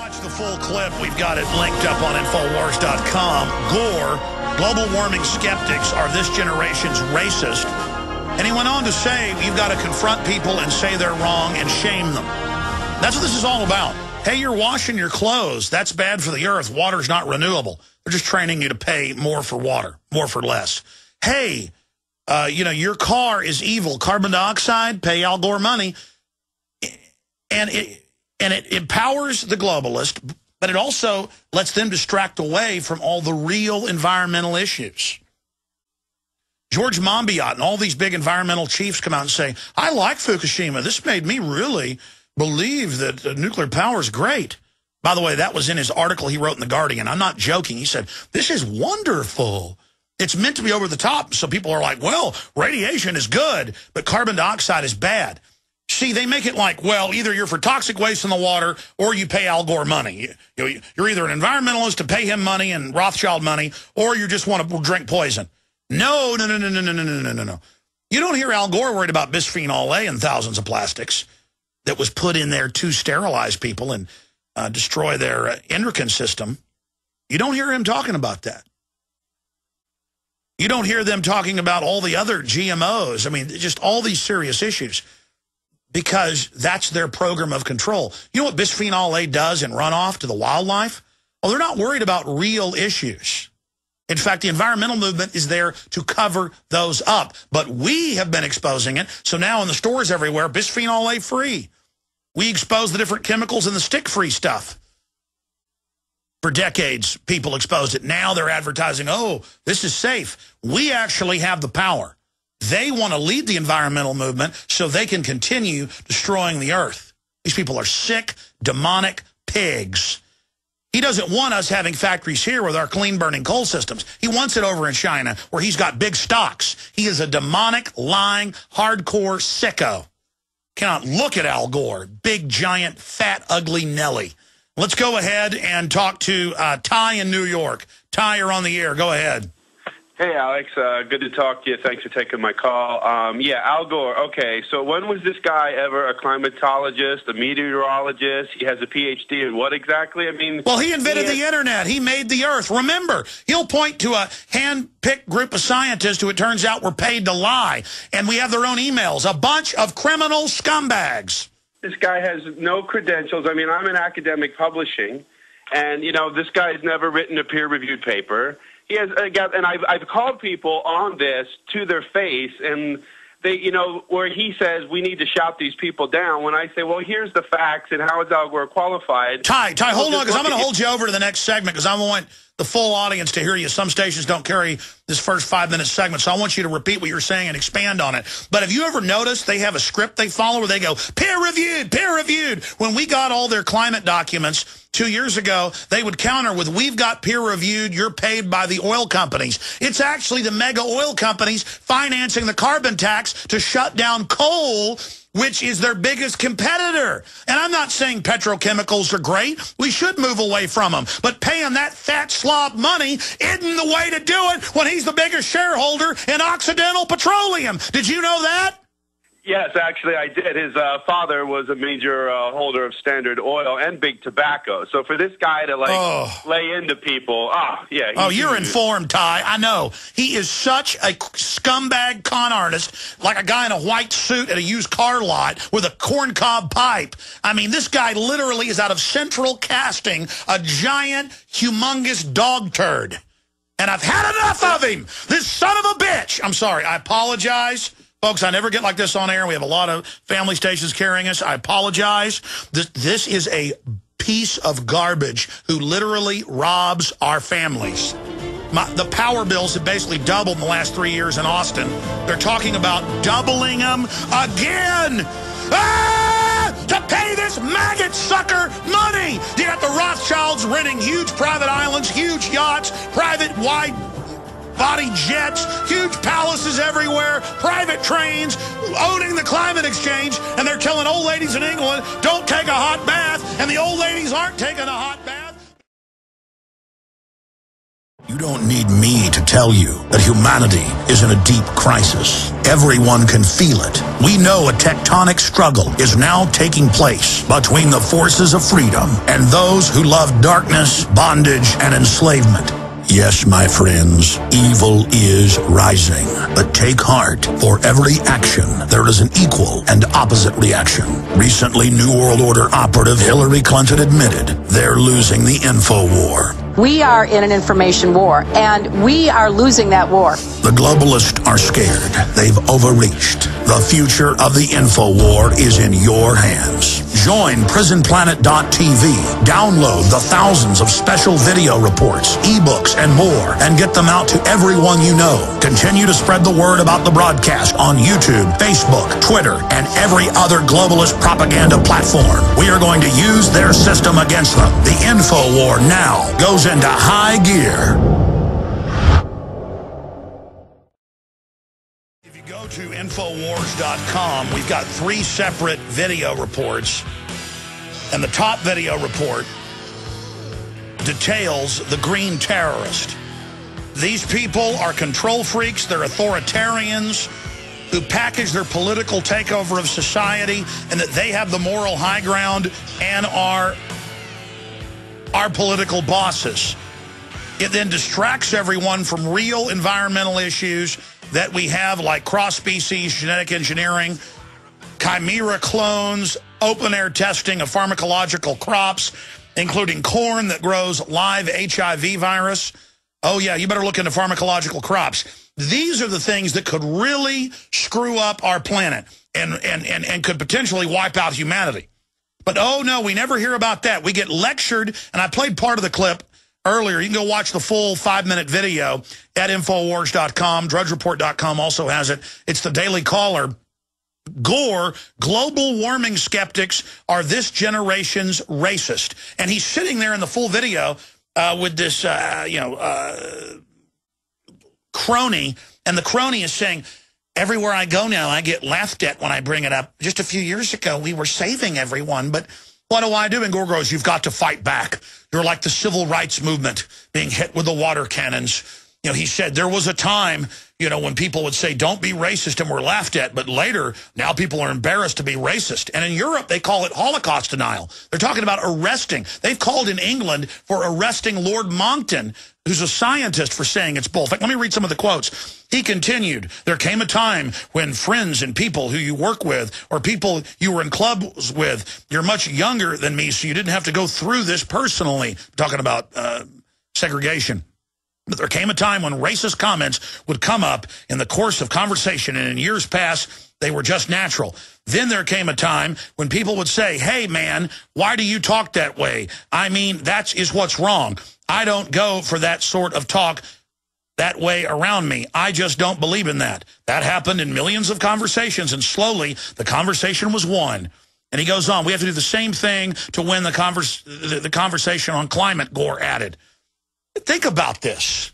watch the full clip, we've got it linked up on Infowars.com. Gore, global warming skeptics are this generation's racist. And he went on to say, you've got to confront people and say they're wrong and shame them. That's what this is all about. Hey, you're washing your clothes. That's bad for the earth. Water's not renewable. They're just training you to pay more for water, more for less. Hey, your car is evil. Carbon dioxide, pay Al Gore money. And it empowers the globalist, but it also lets them distract away from all the real environmental issues. George Monbiot and all these big environmental chiefs come out and say, I like Fukushima. This made me really believe that nuclear power is great. By the way, that was in his article he wrote in The Guardian. I'm not joking. He said, this is wonderful. It's meant to be over the top. So people are like, well, radiation is good, but carbon dioxide is bad. See, they make it like, well, either you're for toxic waste in the water or you pay Al Gore money. You're either an environmentalist to pay him money and Rothschild money, or you just want to drink poison. No. You don't hear Al Gore worried about bisphenol A and thousands of plastics that was put in there to sterilize people and destroy their endocrine system. You don't hear him talking about that. You don't hear them talking about all the other GMOs. I mean, just all these serious issues, because that's their program of control. You know what bisphenol A does in runoff to the wildlife? Well, they're not worried about real issues. In fact, the environmental movement is there to cover those up. But we have been exposing it. So now in the stores everywhere, bisphenol A free. We expose the different chemicals in the stick-free stuff. For decades, people exposed it. Now they're advertising, oh, this is safe. We actually have the power. They want to lead the environmental movement so they can continue destroying the earth. These people are sick, demonic pigs. He doesn't want us having factories here with our clean-burning coal systems. He wants it over in China where he's got big stocks. He is a demonic, lying, hardcore sicko. Cannot look at Al Gore, big, giant, fat, ugly Nelly. Let's go ahead and talk to Ty in New York. Ty, you're on the air. Go ahead. Hey, Alex. Good to talk to you. Thanks for taking my call. Yeah, Al Gore. Okay, so when was this guy ever a climatologist, a meteorologist? He has a Ph.D. in what exactly? I mean, well, he invented the internet. He made the earth. Remember, he'll point to a hand-picked group of scientists who it turns out were paid to lie, and we have their own emails. A bunch of criminal scumbags. This guy has no credentials. I mean, I'm in academic publishing, and, this guy's never written a peer-reviewed paper. He has, and I've called people on this to their face, and they, where he says we need to shout these people down. When I say, well, here's the facts, and how is Al Gore qualified? Ty, hold on, because I'm going to hold you over to the next segment, because I want the full audience to hear you. Some stations don't carry this first 5-minute segment, so I want you to repeat what you're saying and expand on it. But have you ever noticed they have a script they follow where they go, peer-reviewed, peer-reviewed? When we got all their climate documents 2 years ago, they would counter with, we've got peer-reviewed, you're paid by the oil companies. It's actually the mega oil companies financing the carbon tax to shut down coal, which is their biggest competitor. And I'm not saying petrochemicals are great. We should move away from them. But paying that fat slob money isn't the way to do it when he's the biggest shareholder in Occidental Petroleum. Did you know that? Yes, actually, I did. His father was a major holder of Standard Oil and Big Tobacco. So for this guy to, lay into people, yeah. Oh, you're informed, Ty. I know. He is such a scumbag con artist, like a guy in a white suit at a used car lot with a corncob pipe. I mean, this guy literally is out of central casting, a giant, humongous dog turd. And I've had enough of him. This son of a bitch. I'm sorry. I apologize. Folks, I never get like this on air. We have a lot of family stations carrying us. I apologize. This is a piece of garbage who literally robs our families. The power bills have basically doubled in the last 3 years in Austin. They're talking about doubling them again. To pay this maggot sucker money. You got the Rothschilds renting huge private islands, huge yachts, private wide-body jets, huge palaces everywhere, private trains, owning the climate exchange, and they're telling old ladies in England, don't take a hot bath, and the old ladies aren't taking a hot bath. You don't need me to tell you that humanity is in a deep crisis. Everyone can feel it. We know a tectonic struggle is now taking place between the forces of freedom and those who love darkness, bondage, and enslavement. Yes, my friends, evil is rising. But take heart. For every action, there is an equal and opposite reaction. Recently, New World Order operative Hillary Clinton admitted they're losing the info war. We are in an information war, and we are losing that war. The globalists are scared. They've overreached. The future of the info war is in your hands. Join prisonplanet.tv. Download the thousands of special video reports, ebooks, and more, and get them out to everyone you know. Continue to spread the word about the broadcast on YouTube, Facebook, Twitter, and every other globalist propaganda platform. We are going to use their system against them. The info war now goes into high gear. If you go to Infowars.com, we've got 3 separate video reports. And the top video report details the green terrorist. These people are control freaks. They're authoritarians who package their political takeover of society, and that they have the moral high ground and are our political bosses. It then distracts everyone from real environmental issues that we have, like cross-species genetic engineering, chimera clones, open-air testing of pharmacological crops, including corn that grows live HIV virus. Oh, yeah, you better look into pharmacological crops. These are the things that could really screw up our planet and could potentially wipe out humanity. But, oh, no, we never hear about that. We get lectured, and I played part of the clip earlier. You can go watch the full 5-minute video at Infowars.com. DrudgeReport.com also has it. It's the Daily Caller. Gore, global warming skeptics are this generation's racist. And he's sitting there in the full video with this, crony. And the crony is saying, everywhere I go now, I get laughed at when I bring it up. Just a few years ago, we were saving everyone. But what do I do? And Gore goes, you've got to fight back. You're like the civil rights movement being hit with the water cannons. You know, he said there was a time, when people would say, don't be racist, and we're laughed at. But later, now people are embarrassed to be racist. And in Europe, they call it Holocaust denial. They're talking about arresting. They've called in England for arresting Lord Monckton, who's a scientist, for saying it's bull. In fact, let me read some of the quotes. He continued, there came a time when friends and people who you work with or people you were in clubs with, you're much younger than me, so you didn't have to go through this personally. Talking about segregation. But there came a time when racist comments would come up in the course of conversation, and in years past, they were just natural. Then there came a time when people would say, hey, man, why do you talk that way? I mean, that is what's wrong. I don't go for that sort of talk that way around me. I just don't believe in that. That happened in millions of conversations, and slowly the conversation was won. And he goes on, we have to do the same thing to win the conversation on climate, Gore added. Think about this.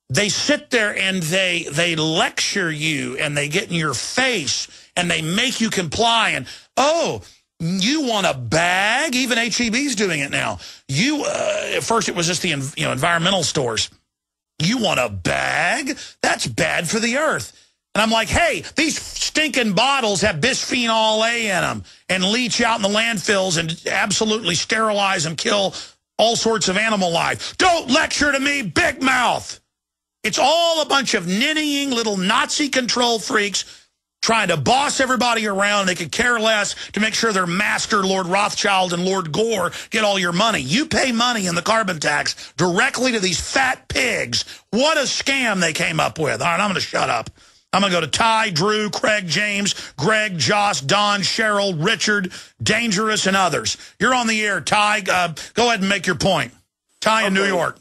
They sit there and they lecture you, and they get in your face, and they make you comply. And, oh, you want a bag? Even H-E-B's doing it now. At first it was just the environmental stores. You want a bag? That's bad for the earth. And I'm like, hey, these stinking bottles have bisphenol A in them and leach out in the landfills and absolutely sterilize and kill all sorts of animal life. Don't lecture to me, big mouth. It's all a bunch of ninnying little Nazi control freaks trying to boss everybody around. They could care less to make sure their master, Lord Rothschild and Lord Gore, get all your money. You pay money in the carbon tax directly to these fat pigs. What a scam they came up with. All right, I'm going to shut up. I'm going to go to Ty, Drew, Craig, James, Greg, Joss, Don, Cheryl, Richard, Dangerous, and others. You're on the air, Ty. Go ahead and make your point. Ty in New York.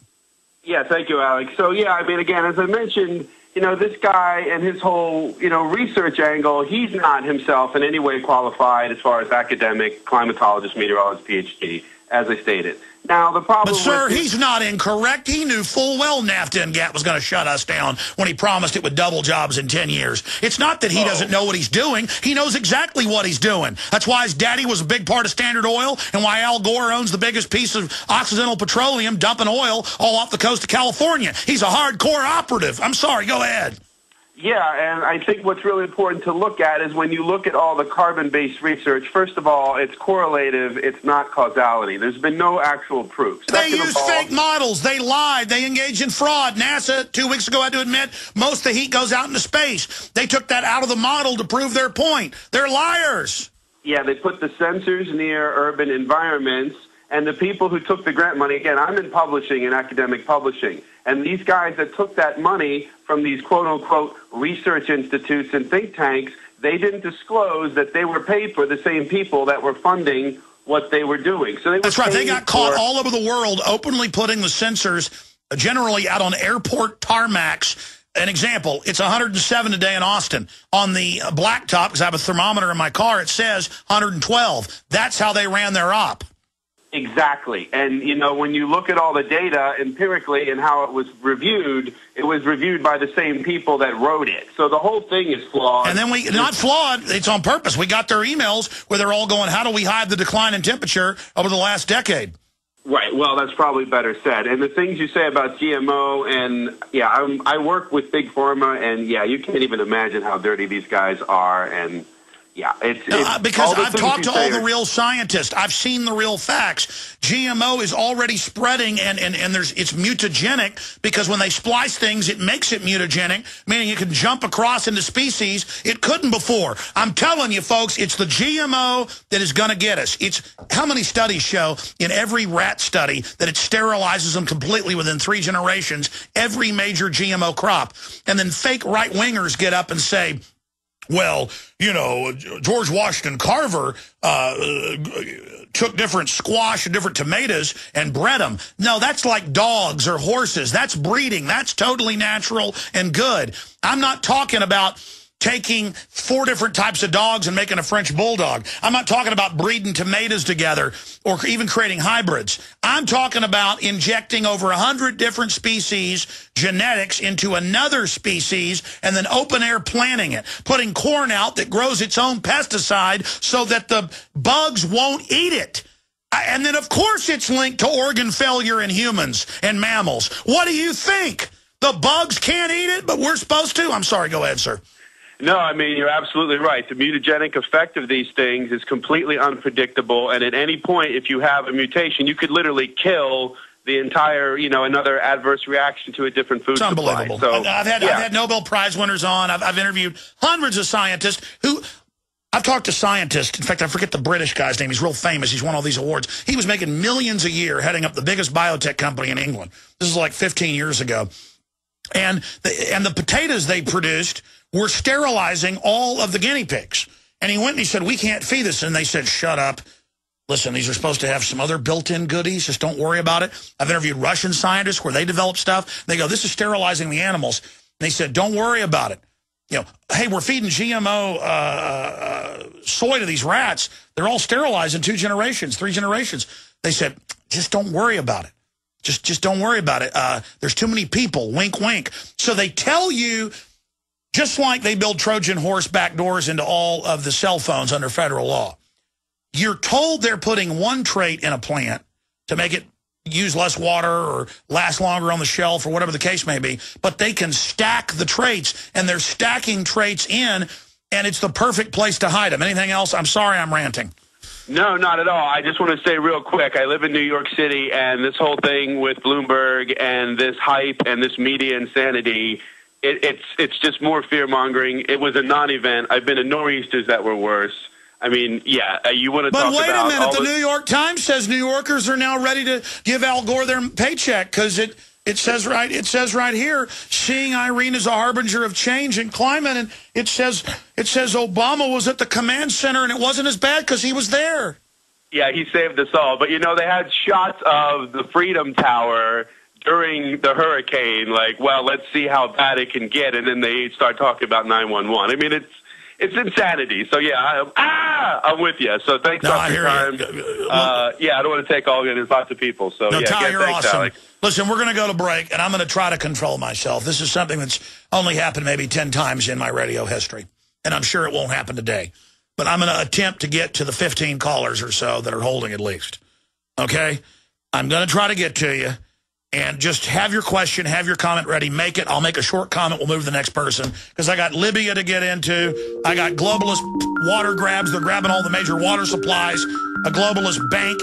Yeah, thank you, Alex. So, yeah, I mean, again, as I mentioned, this guy and his whole, research angle, he's not himself in any way qualified as far as academic, climatologist, meteorologist, PhD. as I stated. Now, the problem But, sir, with he's not incorrect. He knew full well NAFTA and GATT was going to shut us down when he promised it would double jobs in 10 years. It's not that he doesn't know what he's doing. He knows exactly what he's doing. That's why his daddy was a big part of Standard Oil and why Al Gore owns the biggest piece of Occidental Petroleum, dumping oil all off the coast of California. He's a hardcore operative. I'm sorry. Go ahead. Yeah, and I think what's really important to look at is when you look at all the carbon-based research, first of all, it's correlative, it's not causality. There's been no actual proof. They use fake models. They lied. They engaged in fraud. NASA, 2 weeks ago, had to admit most of the heat goes out into space. They took that out of the model to prove their point. They're liars. Yeah, they put the sensors near urban environments, and the people who took the grant money, again, I'm in publishing, in academic publishing, and these guys that took that money from these quote-unquote research institutes and think tanks, they didn't disclose that they were paid for the same people that were funding what they were doing. So That's right. They got caught all over the world openly putting the sensors generally out on airport tarmacs. An example, it's 107 today in Austin. On the blacktop, because I have a thermometer in my car, it says 112. That's how they ran their op. Exactly. And, you know, when you look at all the data empirically and how it was reviewed by the same people that wrote it. So the whole thing is flawed. And then not flawed, it's on purpose. We got their emails where they're all going, how do we hide the decline in temperature over the last decade? Right. Well, that's probably better said. And the things you say about GMO and, yeah, I work with Big Pharma, and, yeah, you can't even imagine how dirty these guys are. And, yeah, because I've talked to all the real scientists. I've seen the real facts. GMO is already spreading, and it's mutagenic because when they splice things, it makes it mutagenic, meaning it can jump across into species it couldn't before. I'm telling you, folks, it's the GMO that is going to get us. It's how many studies show in every rat study that it sterilizes them completely within 3 generations, every major GMO crop. And then fake right-wingers get up and say, well, you know, George Washington Carver took different squash and different tomatoes and bred them. No, that's like dogs or horses. That's breeding. That's totally natural and good. I'm not talking about taking 4 different types of dogs and making a French bulldog. I'm not talking about breeding tomatoes together or even creating hybrids. I'm talking about injecting over 100 different species genetics into another species and then open air planting it, putting corn out that grows its own pesticide so that the bugs won't eat it. And then, of course, it's linked to organ failure in humans and mammals. What do you think? The bugs can't eat it, but we're supposed to? I'm sorry. Go ahead, sir. No, I mean, you're absolutely right. The mutagenic effect of these things is completely unpredictable, and at any point, if you have a mutation, you could literally kill the entire, you know, another adverse reaction to a different food supply. It's unbelievable. So, I've had Nobel Prize winners on. I've interviewed hundreds of scientists who... I've talked to scientists. In fact, I forget the British guy's name. He's real famous. He's won all these awards. He was making millions a year heading up the biggest biotech company in England. This is like 15 years ago. And the potatoes they produced were sterilizing all of the guinea pigs. And he went and he said, we can't feed this. And they said, shut up. Listen, these are supposed to have some other built-in goodies. Just don't worry about it. I've interviewed Russian scientists where they develop stuff. They go, this is sterilizing the animals. And they said, don't worry about it. You know, hey, we're feeding GMO soy to these rats. They're all sterilized in 2 generations, 3 generations. They said, just don't worry about it. Just don't worry about it. There's too many people. Wink, wink. So they tell you, just like they build Trojan horse backdoors into all of the cell phones under federal law. You're told they're putting one trait in a plant to make it use less water or last longer on the shelf or whatever the case may be, but they can stack the traits, and they're stacking traits in, and it's the perfect place to hide them. Anything else? I'm sorry I'm ranting. No, not at all. I just want to say real quick, I live in New York City, and this whole thing with Bloomberg and this hype and this media insanity, it's just more fear-mongering. It was a non-event. I've been to nor'easters that were worse. I mean, yeah, you want to talk about... But wait a minute, the New York Times says New Yorkers are now ready to give Al Gore their paycheck because it says right here, seeing Irene as a harbinger of change in climate, and it says Obama was at the command center and it wasn't as bad because he was there. Yeah, he saved us all. But, you know, they had shots of the Freedom Tower during the hurricane, like, well, let's see how bad it can get, and then they start talking about 911. I mean, it's insanity. So yeah, I'm with you. So thanks for your time. Yeah, I don't want to take all of it. There's lots of people. So no, yeah, Ty, you're thanks, awesome. Alex. Listen, we're going to go to break, and I'm going to try to control myself. This is something that's only happened maybe 10 times in my radio history, and I'm sure it won't happen today. But I'm going to attempt to get to the 15 callers or so that are holding at least. Okay? I'm going to try to get to you, and just have your question, have your comment ready. Make it. I'll make a short comment. We'll move to the next person, because I got Libya to get into. I got globalist water grabs. They're grabbing all the major water supplies. A globalist bank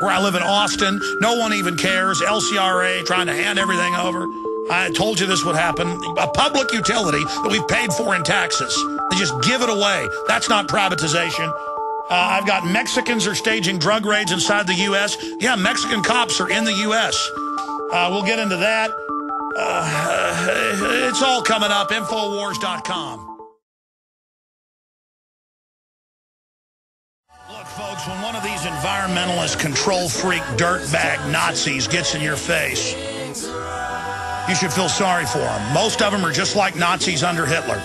where I live in Austin. No one even cares. LCRA trying to hand everything over. I told you this would happen. A public utility that we've paid for in taxes. They just give it away. That's not privatization. I've got Mexicans are staging drug raids inside the U.S. Yeah, Mexican cops are in the U.S. We'll get into that. It's all coming up. Infowars.com. Look, folks, when one of these environmentalist, control freak, dirtbag Nazis gets in your face, you should feel sorry for them. Most of them are just like Nazis under Hitler.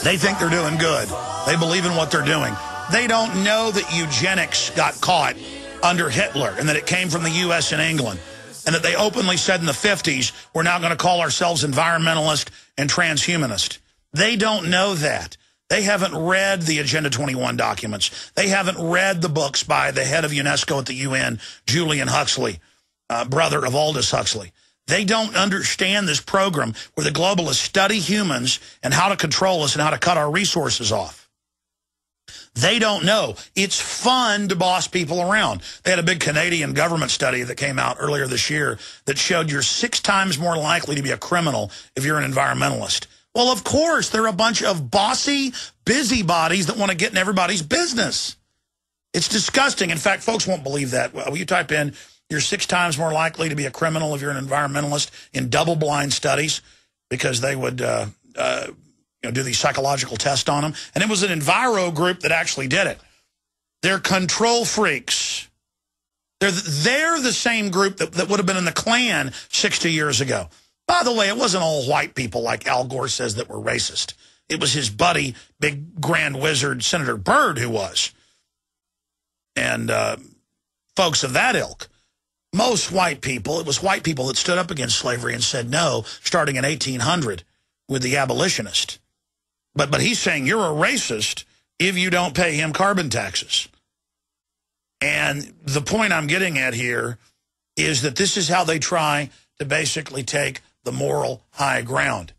They think they're doing good. They believe in what they're doing. They don't know that eugenics got caught under Hitler and that it came from the U.S. and England, and that they openly said in the 50s, we're now going to call ourselves environmentalist and transhumanist. They don't know that. They haven't read the Agenda 21 documents. They haven't read the books by the head of UNESCO at the UN, Julian Huxley, brother of Aldous Huxley. They don't understand this program where the globalists study humans and how to control us and how to cut our resources off. They don't know. It's fun to boss people around. They had a big Canadian government study that came out earlier this year that showed you're 6 times more likely to be a criminal if you're an environmentalist. Well, of course, they're a bunch of bossy busybodies that want to get in everybody's business. It's disgusting. In fact, folks won't believe that. Well, you type in, you're 6 times more likely to be a criminal if you're an environmentalist in double-blind studies, because they would do these psychological tests on them. And it was an Enviro group that actually did it. They're control freaks. They're the same group that would have been in the Klan 60 years ago. By the way, it wasn't all white people like Al Gore says that were racist. It was his buddy, big grand wizard Senator Byrd, who was. And folks of that ilk. Most white people, it was white people that stood up against slavery and said no, starting in 1800 with the abolitionist. But he's saying you're a racist if you don't pay him carbon taxes. And the point I'm getting at here is that this is how they try to basically take the moral high ground.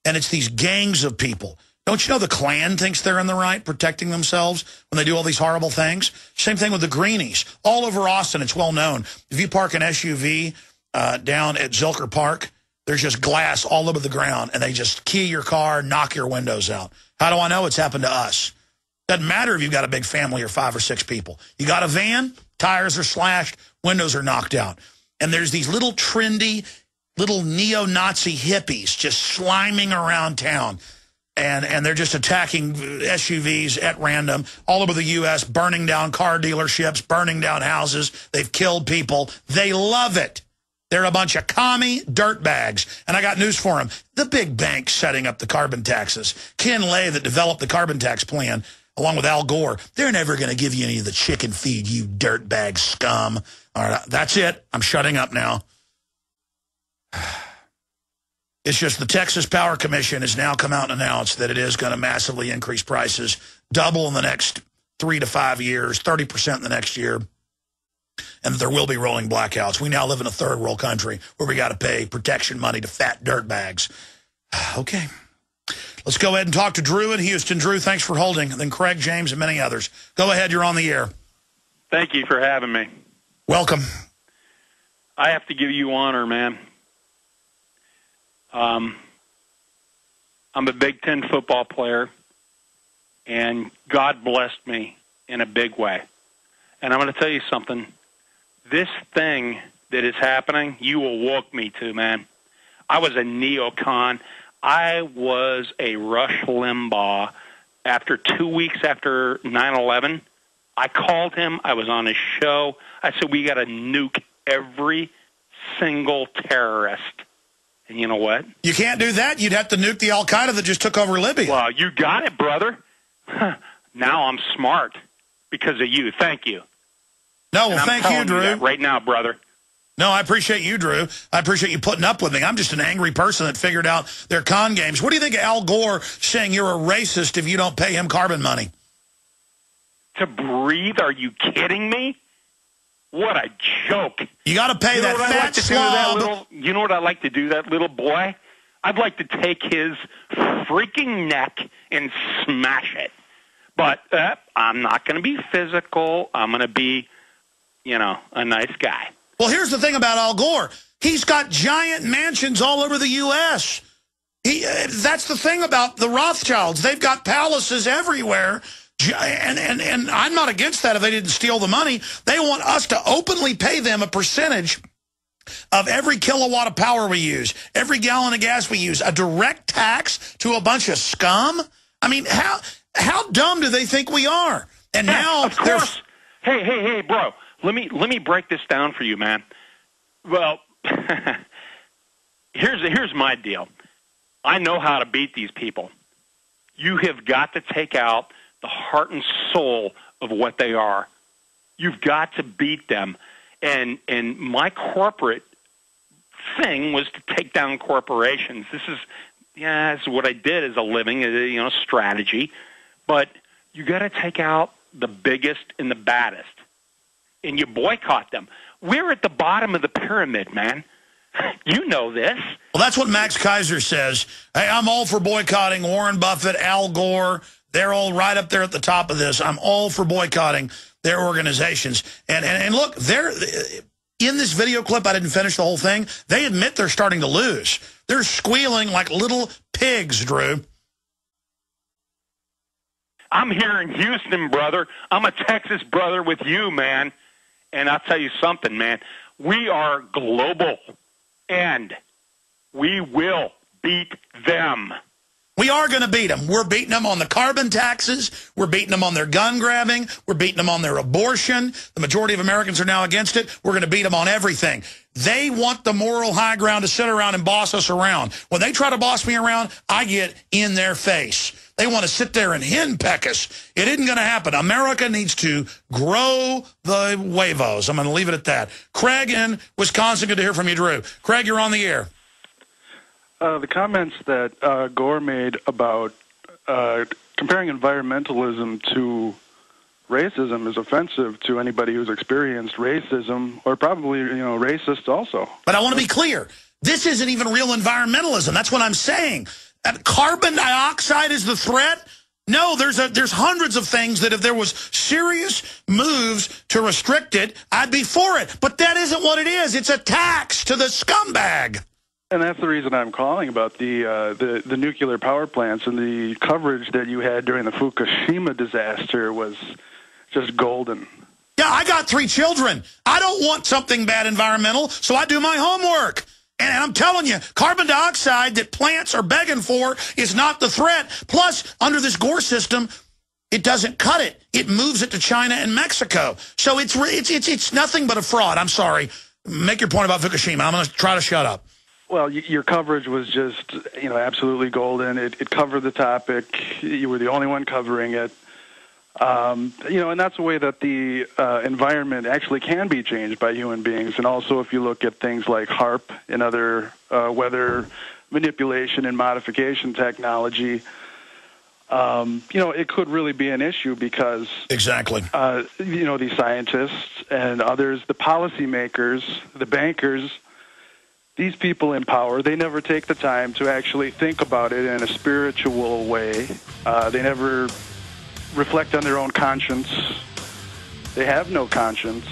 And it's these gangs of people. Don't you know the Klan thinks they're in the right, protecting themselves when they do all these horrible things? Same thing with the Greenies. All over Austin, it's well known. If you park an SUV down at Zilker Park, there's just glass all over the ground, and they just key your car, knock your windows out. How do I know? It's happened to us. Doesn't matter if you've got a big family or 5 or 6 people. You got a van, tires are slashed, windows are knocked out. And there's these little trendy, little neo-Nazi hippies just sliming around town. And they're just attacking SUVs at random all over the U.S., burning down car dealerships, burning down houses. They've killed people. They love it. They're a bunch of commie dirtbags. And I got news for them. The big banks setting up the carbon taxes. Ken Lay that developed the carbon tax plan, along with Al Gore, they're never going to give you any of the chicken feed, you dirtbag scum. All right, that's it. I'm shutting up now. It's just the Texas Power Commission has now come out and announced that it is going to massively increase prices, double in the next 3 to 5 years, 30% in the next year, and that there will be rolling blackouts. We now live in a third world country where we got to pay protection money to fat dirtbags. Okay. Let's go ahead and talk to Drew in Houston. Drew, thanks for holding. And then Craig, James, and many others. Go ahead. You're on the air. Thank you for having me. Welcome. I have to give you honor, man. I'm a Big Ten football player, and God blessed me in a big way. And I'm going to tell you something. This thing that is happening, you will walk me to, man. I was a neocon. I was a Rush Limbaugh. After 2 weeks after 9/11, I called him. I was on his show. I said, we got to nuke every single terrorist And you know what? You can't do that. You'd have to nuke the Al-Qaeda that just took over Libya. Well, you got it, brother. Now I'm smart because of you. Thank you. No, well, thank you, Drew. Right now, brother. No, I appreciate you, Drew. I appreciate you putting up with me. I'm just an angry person that figured out their con games. What do you think of Al Gore saying you're a racist if you don't pay him carbon money? To breathe? Are you kidding me? What a joke. You got to pay that fat slob. You know what I'd like to do, that little boy? I'd like to take his freaking neck and smash it. But I'm not going to be physical. I'm going to be, a nice guy. Well, here's the thing about Al Gore. He's got giant mansions all over the U.S. That's the thing about the Rothschilds. They've got palaces everywhere. And I'm not against that if they didn't steal the money. They want us to openly pay them a percentage of every kilowatt of power we use, every gallon of gas we use, a direct tax to a bunch of scum. I mean, how dumb do they think we are? And now, of course. Hey, bro. Let me break this down for you, man. Well, here's my deal. I know how to beat these people. You have got to take out the heart and soul of what they are. You've got to beat them. And my corporate thing was to take down corporations. This is what I did as a living, strategy. But you got to take out the biggest and the baddest, and you boycott them. We're at the bottom of the pyramid, man. You know this. Well, that's what Max Kaiser says. Hey, I'm all for boycotting Warren Buffett, Al Gore. They're all right up there at the top of this. I'm all for boycotting their organizations. And look, they're in this video clip, I didn't finish the whole thing, they admit they're starting to lose. They're squealing like little pigs, Drew. I'm here in Houston, brother. I'm a Texas brother with you, man. And I'll tell you something, man. We are global, and we will beat them. We are going to beat them. We're beating them on the carbon taxes. We're beating them on their gun grabbing. We're beating them on their abortion. The majority of Americans are now against it. We're going to beat them on everything. They want the moral high ground to sit around and boss us around. When they try to boss me around, I get in their face. They want to sit there and henpeck us. It isn't going to happen. America needs to grow the huevos. I'm going to leave it at that. Craig in Wisconsin, good to hear from you, Drew. Craig, you're on the air. The comments that Gore made about comparing environmentalism to racism is offensive to anybody who's experienced racism, or probably, racist also. But I want to be clear. This isn't even real environmentalism. That's what I'm saying. Carbon dioxide is the threat? No, there's hundreds of things that if there was serious moves to restrict it, I'd be for it. But that isn't what it is. It's a tax to the scumbag. And that's the reason I'm calling about the nuclear power plants, and the coverage that you had during the Fukushima disaster was just golden. Yeah, I got 3 children. I don't want something bad environmental, so I do my homework. And I'm telling you, carbon dioxide that plants are begging for is not the threat. Plus, under this Gore system, it doesn't cut it. It moves it to China and Mexico. So it's nothing but a fraud. I'm sorry. Make your point about Fukushima. I'm going to try to shut up. Well, your coverage was just, absolutely golden. It covered the topic. You were the only one covering it. And that's the way that the environment actually can be changed by human beings. And also, if you look at things like HARP and other weather manipulation and modification technology, it could really be an issue because exactly, these scientists and others, the policymakers, the bankers, these people in power, they never take the time to actually think about it in a spiritual way. They never reflect on their own conscience. They have no conscience.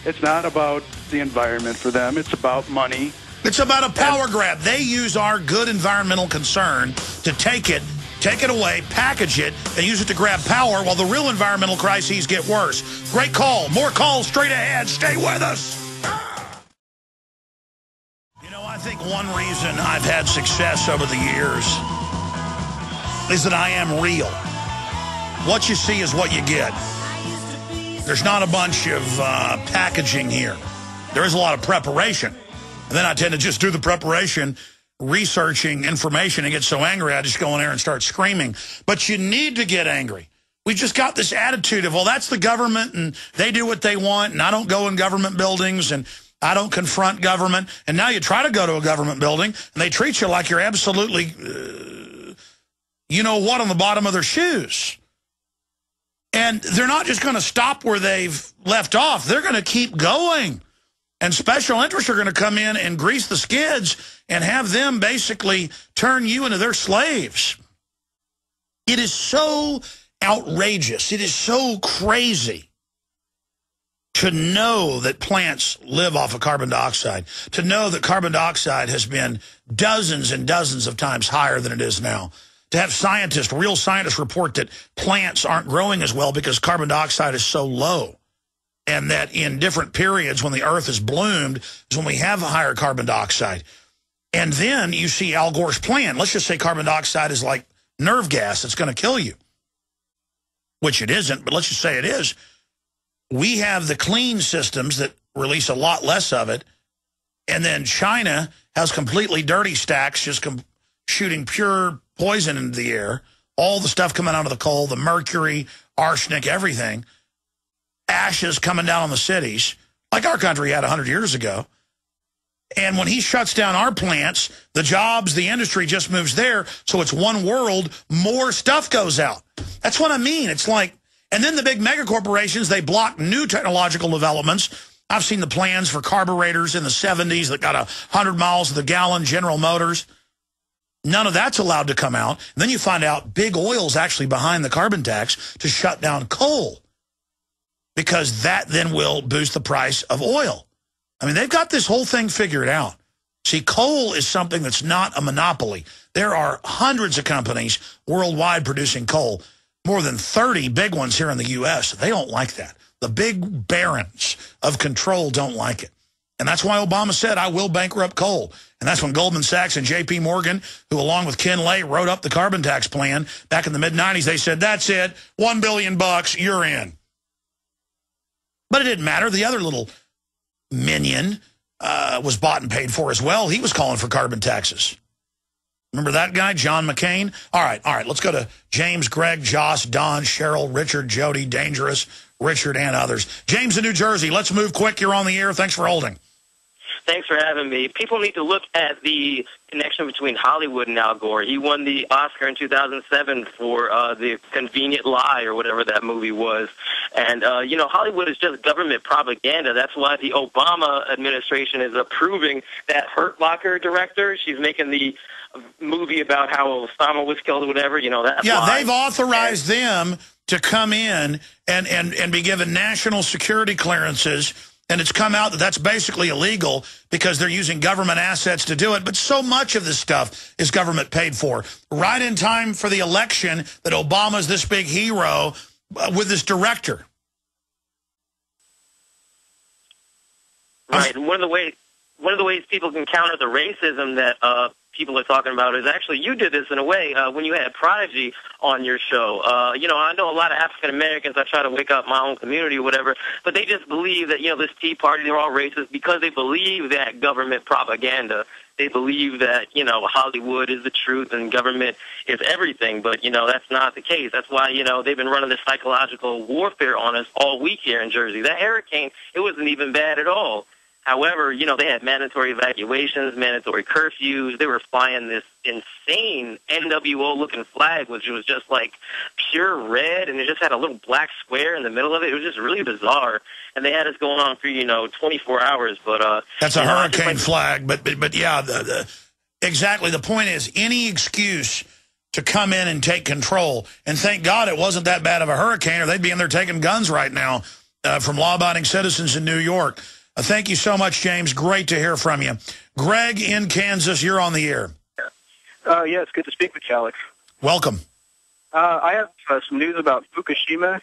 It's not about the environment for them. It's about money. It's about a power grab. They use our good environmental concern to take it away, package it, and use it to grab power while the real environmental crises get worse. Great call. More calls straight ahead. Stay with us. I think one reason I've had success over the years is that I am real. What you see is what you get. There's not a bunch of packaging here. There is a lot of preparation. And then I tend to just do the preparation researching information and get so angry I just go in there and start screaming. But you need to get angry. We've just got this attitude of, well, that's the government, and they do what they want, and I don't go in government buildings, and I don't confront government. And now you try to go to a government building, and they treat you like you're absolutely, you know what, on the bottom of their shoes. And they're not just going to stop where they've left off. They're going to keep going. And special interests are going to come in and grease the skids and have them basically turn you into their slaves. It is so outrageous. It is so crazy to know that plants live off of carbon dioxide, to know that carbon dioxide has been dozens and dozens of times higher than it is now, to have scientists, real scientists, report that plants aren't growing as well because carbon dioxide is so low, and that in different periods when the earth is bloomed is when we have a higher carbon dioxide. And then you see Al Gore's plan. Let's just say carbon dioxide is like nerve gas. It's going to kill you, which it isn't, but let's just say it is. We have the clean systems that release a lot less of it, and then China has completely dirty stacks just shooting pure poison into the air, all the stuff coming out of the coal, the mercury, arsenic, everything, ashes coming down on the cities, like our country had 100 years ago. And when he shuts down our plants, the jobs, the industry just moves there, so it's one world, more stuff goes out. That's what I mean. It's like, and then the big mega corporations, they block new technological developments. I've seen the plans for carburetors in the 70s that got 100 miles to the gallon, General Motors. None of that's allowed to come out. And then you find out big oil's actually behind the carbon tax to shut down coal, because that then will boost the price of oil. I mean, they've got this whole thing figured out. See, coal is something that's not a monopoly. There are hundreds of companies worldwide producing coal, more than 30 big ones here in the U.S. They don't like that. The big barons of control don't like it. And that's why Obama said, I will bankrupt coal. And that's when Goldman Sachs and J.P. Morgan, who along with Ken Lay wrote up the carbon tax plan back in the mid-'90s, they said, that's it, $1 billion, you're in. But it didn't matter. The other little minion was bought and paid for as well. He was calling for carbon taxes. Remember that guy, John McCain? All right, let's go to James, Greg, Joss, Don, Cheryl, Richard, Jody, Dangerous, Richard, and others. James in New Jersey, let's move quick. You're on the air. Thanks for holding. Thanks for having me. People need to look at the connection between Hollywood and Al Gore. He won the Oscar in 2007 for The Convenient Lie, or whatever that movie was. And, you know, Hollywood is just government propaganda. That's why the Obama administration is approving that Hurt Locker director. She's making the movie about how Osama was killed or whatever, you know, that. Yeah, they've authorized them to come in and be given national security clearances. And it's come out that that's basically illegal because they're using government assets to do it. But so much of this stuff is government paid for. Right in time for the election that Obama's this big hero with this director. Right. And one of the ways people can counter the racism that people are talking about is actually you did this in a way when you had Prodigy on your show. You know, I know a lot of African Americans. I try to wake up my own community or whatever, but they just believe that, you know, this Tea Party, they're all racist because they believe that government propaganda. They believe that, you know, Hollywood is the truth and government is everything, but, you know, that's not the case. That's why, you know, they've been running this psychological warfare on us all week here in Jersey. That hurricane, it wasn't even bad at all. However, you know, they had mandatory evacuations, mandatory curfews. They were flying this insane NWO-looking flag, which was just like pure red, and it just had a little black square in the middle of it. It was just really bizarre. And they had us going on for, you know, 24 hours. But that's a hurricane flag. But yeah, exactly. The point is, any excuse to come in and take control. And thank God it wasn't that bad of a hurricane, or they'd be in there taking guns right now from law-abiding citizens in New York. Thank you so much, James. Great to hear from you. Greg in Kansas, you're on the air. Yeah, it's good to speak with you, Alex. Welcome. I have some news about Fukushima.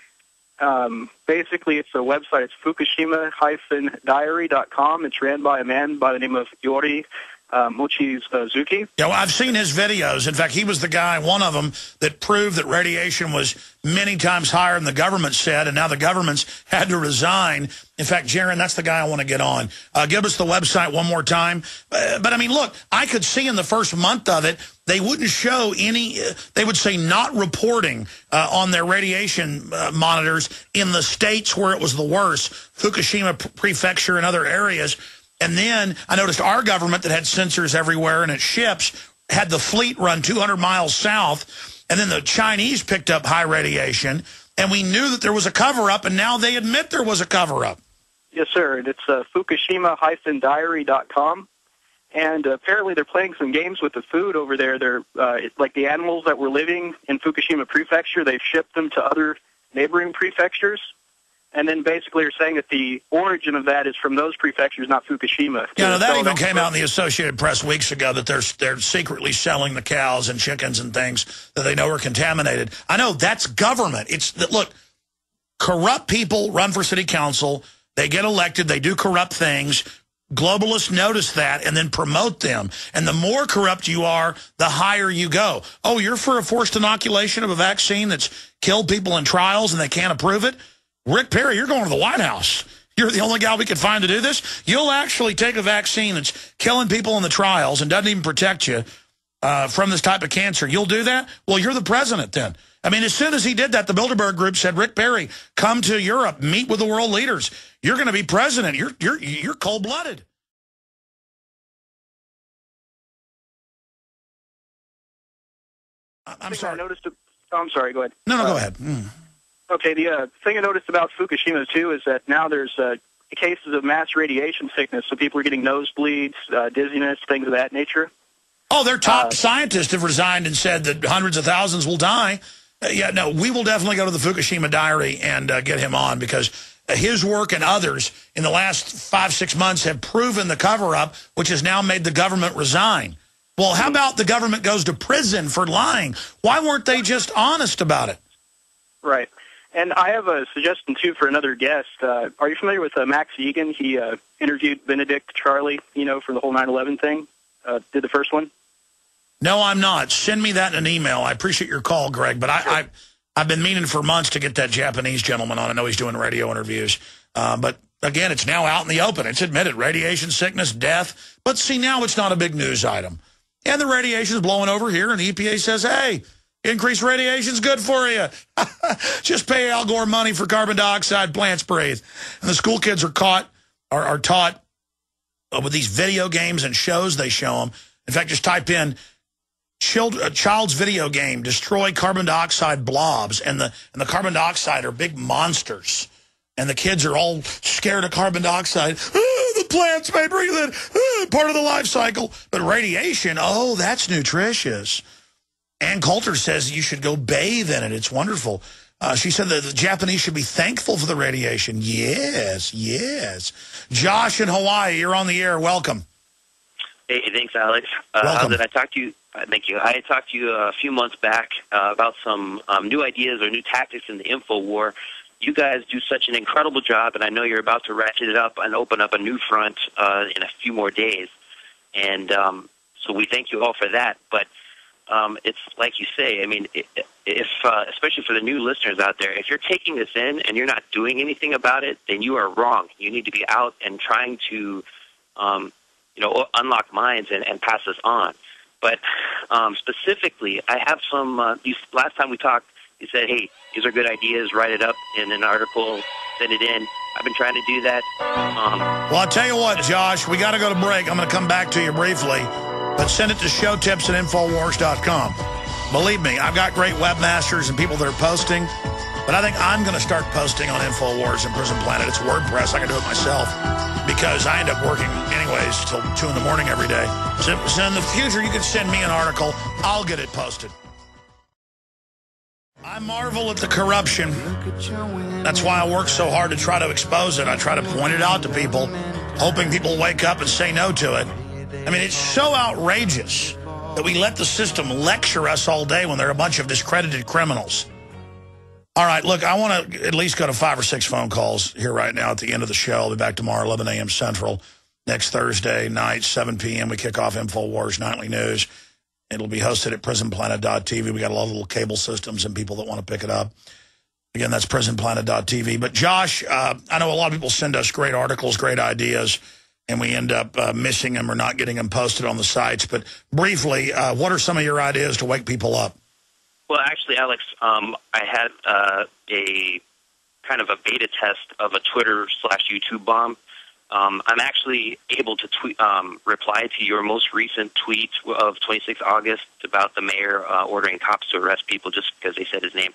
Basically, it's a website. It's Fukushima-diary.com. It's ran by a man by the name of Gore. Mochizuki. Yeah, well, I've seen his videos. In fact, he was the guy, one of them, that proved that radiation was many times higher than the government said, and now the government's had to resign. In fact, Jaron, that's the guy I want to get on. Give us the website one more time. But, I mean, look, I could see in the first month of it, they wouldn't show any, they would say not reporting on their radiation monitors in the states where it was the worst, Fukushima Prefecture and other areas. And then I noticed our government that had sensors everywhere and its ships had the fleet run 200 miles south. And then the Chinese picked up high radiation. And we knew that there was a cover-up, and now they admit there was a cover-up. Yes, sir. It's Fukushima-diary.com. And apparently they're playing some games with the food over there. They're like the animals that were living in Fukushima Prefecture, they've shipped them to other neighboring prefectures. And then basically are saying that the origin of that is from those prefectures, not Fukushima. Yeah, no, that even came out in the Associated Press weeks ago that they're secretly selling the cows and chickens and things that they know are contaminated. I know that's government. Look, corrupt people run for city council. They get elected. They do corrupt things. Globalists notice that and then promote them. And the more corrupt you are, the higher you go. Oh, you're for a forced inoculation of a vaccine that's killed people in trials and they can't approve it? Rick Perry, you're going to the White House. You're the only guy we could find to do this. You'll actually take a vaccine that's killing people in the trials and doesn't even protect you from this type of cancer. You'll do that? Well, you're the president then. I mean, as soon as he did that, the Bilderberg Group said, Rick Perry, come to Europe, meet with the world leaders. You're going to be president. You're cold-blooded. I'm sorry. I'm sorry, go ahead. No, go ahead. Okay, the thing I noticed about Fukushima, too, is that now there's cases of mass radiation sickness, so people are getting nosebleeds, dizziness, things of that nature. Oh, their top scientists have resigned and said that hundreds of thousands will die. Yeah, no, we will definitely go to the Fukushima Diary and get him on because his work and others in the last 5-6 months have proven the cover-up, which has now made the government resign. Well, how about the government goes to prison for lying? Why weren't they just honest about it? Right. And I have a suggestion, too, for another guest. Are you familiar with Max Egan? He interviewed Benedict Charlie, for the whole 9/11 thing, did the first one. No, I'm not. Send me that in an email. I appreciate your call, Greg, but I've been meaning for months to get that Japanese gentleman on. I know he's doing radio interviews. But, again, it's now out in the open. It's admitted, radiation sickness, death. But, see, now it's not a big news item. And the radiation's blowing over here, and the EPA says, hey, increased radiation's good for you. Just pay Al Gore money for carbon dioxide plants breathe. And the school kids are taught with these video games and shows they show them. In fact, just type in child's video game, destroy carbon dioxide blobs. And the carbon dioxide are big monsters. And the kids are all scared of carbon dioxide. The plants may breathe it. Part of the life cycle. But radiation, oh, that's nutritious. Ann Coulter says you should go bathe in it. It's wonderful. She said that the Japanese should be thankful for the radiation. Yes, yes. Josh in Hawaii, you're on the air. Welcome. Hey, thanks, Alex. Welcome. Did I talk to you? Thank you. I had talked to you a few months back about some new ideas or new tactics in the info war. You guys do such an incredible job, and I know you're about to ratchet it up and open up a new front in a few more days. And so we thank you all for that. But it's like you say, I mean, if especially for the new listeners out there, if you're taking this in and you're not doing anything about it, then you are wrong. You need to be out and trying to, unlock minds and pass this on. But specifically, I have some, last time we talked, you said, hey, these are good ideas, write it up in an article, send it in. I've been trying to do that. Well, I'll tell you what, Josh, we got to go to break. I'm going to come back to you briefly. But send it to showtips@infowars.com. Believe me, I've got great webmasters and people that are posting, but I think I'm going to start posting on InfoWars and Prison Planet. It's WordPress. I can do it myself because I end up working anyways till 2 in the morning every day. So in the future, you can send me an article. I'll get it posted. I marvel at the corruption. That's why I work so hard to try to expose it. I try to point it out to people, hoping people wake up and say no to it. I mean, it's so outrageous that we let the system lecture us all day when they're a bunch of discredited criminals. All right, look, I want to at least go to 5 or 6 phone calls here right now at the end of the show. I'll be back tomorrow, 11 a.m. Central. next Thursday night, 7 p.m. We kick off InfoWars Nightly News. It'll be hosted at prisonplanet.tv. We got a lot of little cable systems and people that want to pick it up. Again, that's prisonplanet.tv. But, Josh, I know a lot of people send us great articles, great ideas, and we end up missing them or not getting them posted on the sites. But briefly, what are some of your ideas to wake people up? Well, actually, Alex, I had a kind of a beta test of a Twitter/YouTube bomb. I'm actually able to reply to your most recent tweet of 26 August about the mayor ordering cops to arrest people just because they said his name.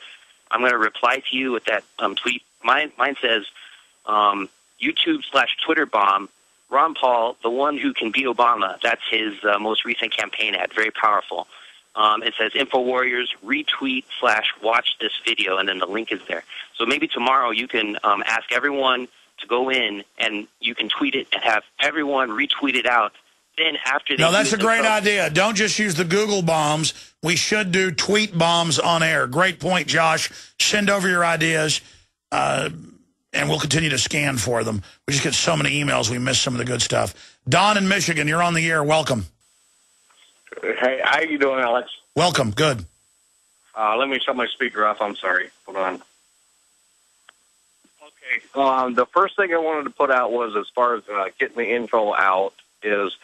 I'm going to reply to you with that tweet. Mine says, YouTube/Twitter bomb, Ron Paul, the one who can beat Obama. That's his most recent campaign ad. Very powerful. It says, InfoWarriors, retweet/watch this video, and then the link is there. So maybe tomorrow you can ask everyone to go in, and you can tweet it and have everyone retweet it out. Then after they No, that's a great idea. Don't just use the Google bombs. We should do tweet bombs on air. Great point, Josh. Send over your ideas, and we'll continue to scan for them. We just get so many emails, we miss some of the good stuff. Don in Michigan, you're on the air. Welcome. Hey, how you doing, Alex? Welcome. Good. Let me shut my speaker off. I'm sorry. Hold on. Okay. The first thing I wanted to put out was, as far as getting the info out, is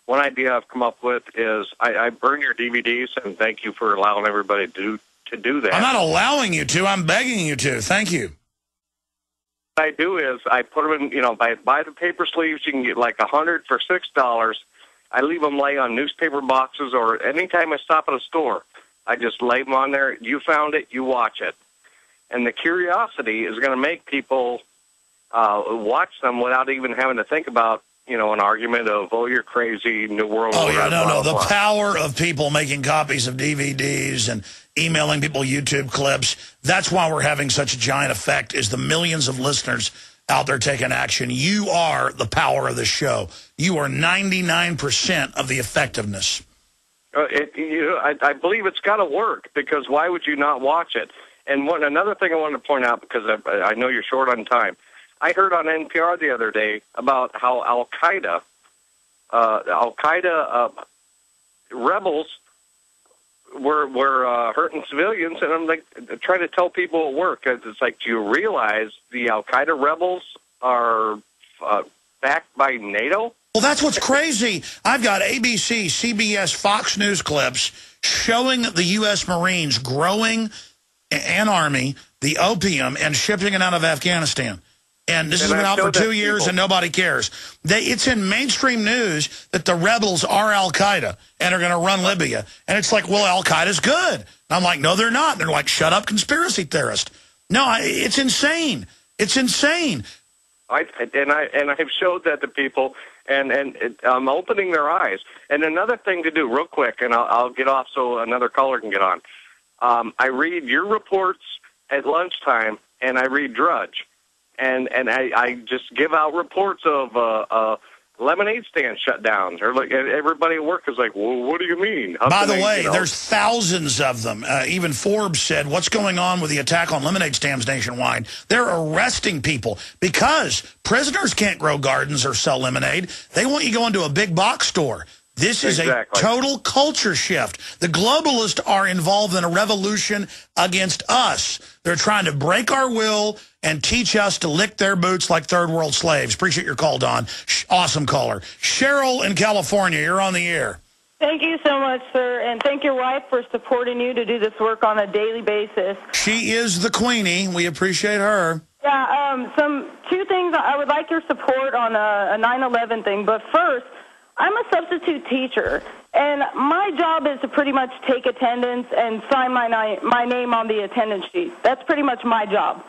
one idea I've come up with is I burn your DVDs, and thank you for allowing everybody to do that. I'm not allowing you to. I'm begging you to. Thank you. What I do is I put them in, buy the paper sleeves. You can get like 100 for $6. I leave them lay on newspaper boxes, or anytime I stop at a store, I just lay them on there. You found it, you watch it. And the curiosity is going to make people watch them without even having to think about, an argument of, oh, you're crazy, New World Order. Oh, yeah, no. The blah. power of people making copies of DVDs and emailing people YouTube clips, that's why we're having such a giant effect, is the millions of listeners out there taking action. You are the power of the show. You are 99% of the effectiveness. I believe it's got to work, because why would you not watch it? And another thing I wanted to point out, because I know you're short on time, I heard on NPR the other day about how Al-Qaeda rebels were hurting civilians, and I'm like trying to tell people at work, it's like, do you realize the Al-Qaeda rebels are backed by NATO? Well, that's what's crazy. I've got ABC, CBS, Fox News clips showing the U.S. Marines growing an army, the opium, and shipping it out of Afghanistan. And this has been out for 2 years, and nobody cares. It's in mainstream news that the rebels are Al-Qaeda and are going to run Libya. And it's like, well, Al-Qaeda's good. And I'm like, no, they're not. They're like, shut up, conspiracy theorist. No, it's insane. It's insane. I have showed that to people, and I'm opening their eyes. And another thing to do, real quick, and I'll get off so another caller can get on. I read your reports at lunchtime, and I read Drudge. And I just give out reports of lemonade stand shutdowns. Or like everybody at work is like, well, what do you mean? By the way, there's thousands of them. Even Forbes said, what's going on with the attack on lemonade stands nationwide? They're arresting people because prisoners can't grow gardens or sell lemonade. They want you to go into a big box store. This is a total culture shift. The globalists are involved in a revolution against us. They're trying to break our will and teach us to lick their boots like third world slaves. Appreciate your call, Don. Awesome caller. Cheryl in California, you're on the air. Thank you so much, sir, and thank your wife for supporting you to do this work on a daily basis. She is the queenie. We appreciate her. Yeah, two things. I would like your support on a 9/11 thing, but first, I'm a substitute teacher, and my job is to pretty much take attendance and sign my name on the attendance sheet. That's pretty much my job.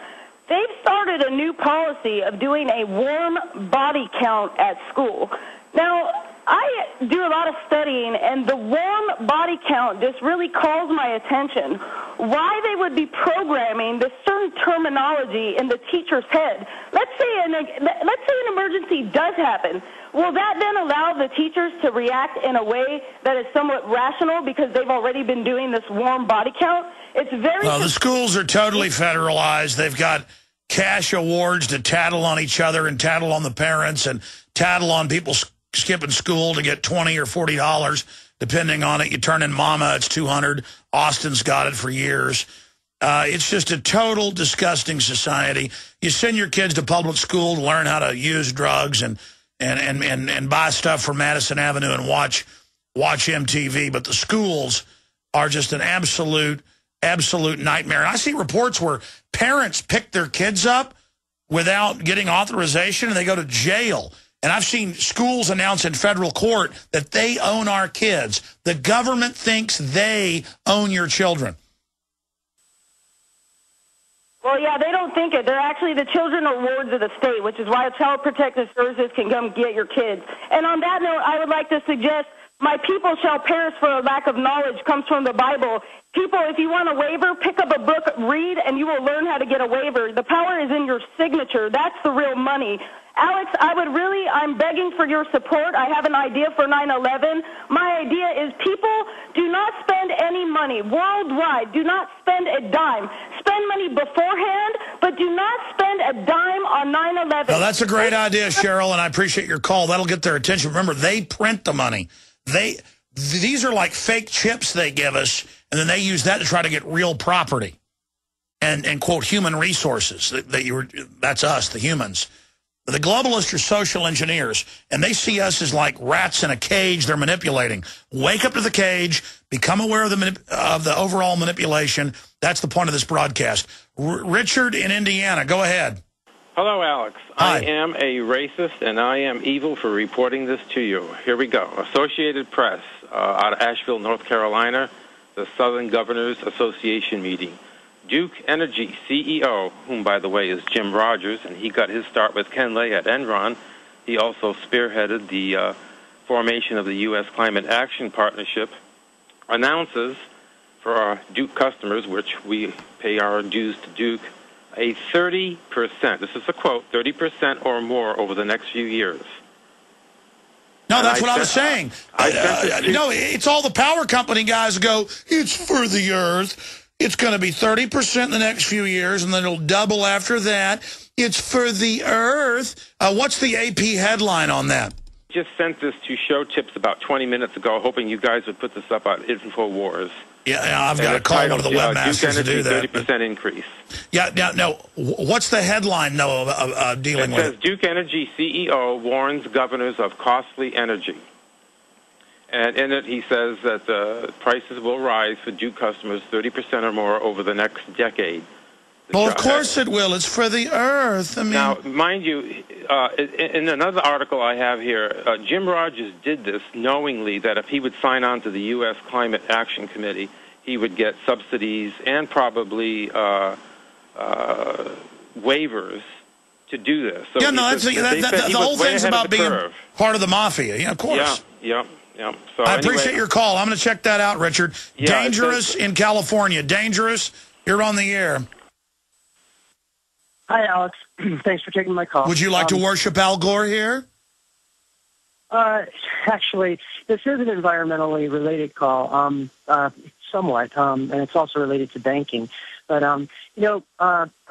They've started a new policy of doing a warm body count at school. Now, I do a lot of studying, and the warm body count just really calls my attention. Why they would be programming this certain terminology in the teacher's head. Let's say an emergency does happen. Will that then allow the teachers to react in a way that is somewhat rational because they've already been doing this warm body count? It's very... Well, the schools are totally federalized. They've got cash awards to tattle on each other and tattle on the parents and tattle on people's skipping school to get $20 or $40, depending on it. You turn in mama, it's $200. Austin's got it for years. It's just a total disgusting society. You send your kids to public school to learn how to use drugs and buy stuff from Madison Avenue and watch MTV, but the schools are just an absolute nightmare. And I see reports where parents pick their kids up without getting authorization and they go to jail. And I've seen schools announce in federal court that they own our kids. The government thinks they own your children. Well, yeah, they don't think it. They're actually, the children are wards of the state, which is why Child Protective Services can come get your kids. And on that note, I would like to suggest my people shall perish for a lack of knowledge comes from the Bible. People, if you want a waiver, pick up a book, read, and you will learn how to get a waiver. The power is in your signature. That's the real money. Alex, I'm begging for your support. I have an idea for 9/11. My idea is people do not spend any money worldwide. Do not spend a dime. Spend money beforehand, but do not spend a dime on 9/11. Well, that's a great idea, Cheryl, and I appreciate your call. That'll get their attention. Remember, they print the money. These are like fake chips they give us, and then they use that to try to get real property and quote, human resources. That's us, the humans. The globalists are social engineers, and they see us as like rats in a cage they're manipulating. Wake up to the cage, become aware of the overall manipulation. That's the point of this broadcast. Richard in Indiana, go ahead. Hello, Alex. Hi. I am a racist, and I am evil for reporting this to you. Here we go. Associated Press, out of Asheville, North Carolina, the Southern Governors Association meeting. Duke Energy CEO, whom, by the way, is Jim Rogers, and he got his start with Ken Lay at Enron. He also spearheaded the formation of the U.S. Climate Action Partnership, announces for our Duke customers, which we pay our dues to Duke, a 30%, this is a quote, 30% or more over the next few years. No, that's what I was saying. It's all the power company guys go, it's for the earth. It's going to be 30% in the next few years, and then it'll double after that. It's for the earth. What's the AP headline on that? Just sent this to Show Tips about 20 minutes ago, hoping you guys would put this up on InfoWars. Yeah, I've got to call one of the webmasters to do that. 30% increase. Yeah, no. What's the headline, though, of dealing with it? It says Duke Energy CEO warns governors of costly energy. And in it, he says that the prices will rise for Duke customers 30% or more over the next decade. Well, of course it will. It's for the earth. I mean, now, mind you, in another article I have here, Jim Rogers did this knowingly that if he would sign on to the U.S. Climate Action Committee, he would get subsidies and probably waivers to do this. So yeah, no, the whole thing's about being part of the mafia. Yeah, of course. Yeah. So I appreciate your call. I'm going to check that out, Richard. Yeah, Dangerous in California. Dangerous, you're on the air. Hi, Alex. Thanks for taking my call. Would you like to worship Al Gore here? Actually, this is an environmentally related call, somewhat, and it's also related to banking. But, I'm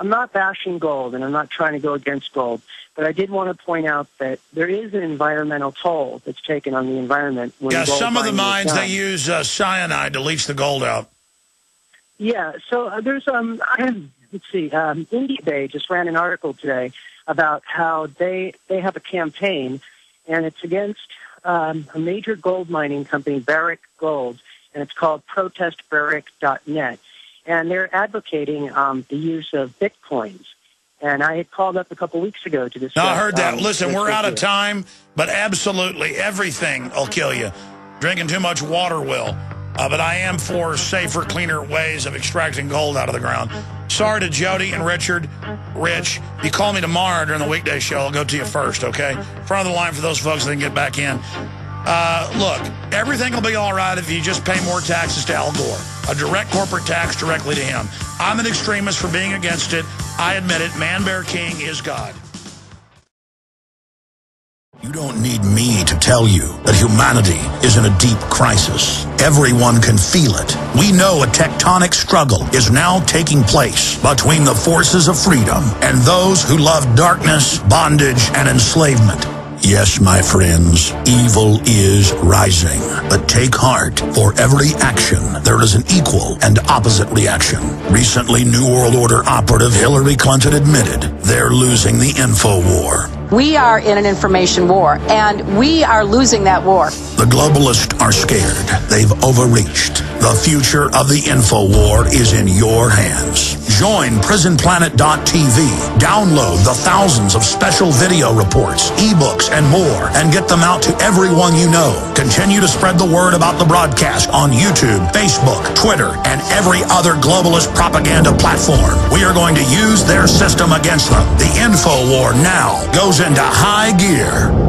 not bashing gold, and I'm not trying to go against gold, but I did want to point out that there is an environmental toll that's taken on the environment. When some of the mines, they use cyanide to leach the gold out. Yeah, so there's, let's see, India Bay just ran an article today about how they have a campaign, and it's against a major gold mining company, Barrick Gold, and it's called protestbarrick.net. And they're advocating the use of Bitcoins. And I had called up a couple weeks ago to discuss... No, I heard that. Listen, we're out of time, but absolutely everything will kill you. Drinking too much water will. But I am for safer, cleaner ways of extracting gold out of the ground. Sorry to Jody and Richard. Rich, if you call me tomorrow during the weekday show, I'll go to you first, okay? Front of the line for those folks that can get back in. Look, everything will be all right if you just pay more taxes to Al Gore. A direct corporate tax directly to him. I'm an extremist for being against it. I admit it. Man Bear King is God. You don't need me to tell you that humanity is in a deep crisis. Everyone can feel it. We know a tectonic struggle is now taking place between the forces of freedom and those who love darkness, bondage, and enslavement. Yes, my friends, evil is rising. But take heart, for every action, there is an equal and opposite reaction. Recently, New World Order operative Hillary Clinton admitted they're losing the info war. We are in an information war, and we are losing that war. The globalists are scared. They've overreached. The future of the info war is in your hands. Join prisonplanet.tv. Download the thousands of special video reports, ebooks, and more, and get them out to everyone you know. Continue to spread the word about the broadcast on YouTube, Facebook, Twitter, and every other globalist propaganda platform. We are going to use their system against them. The info war now goes into high gear.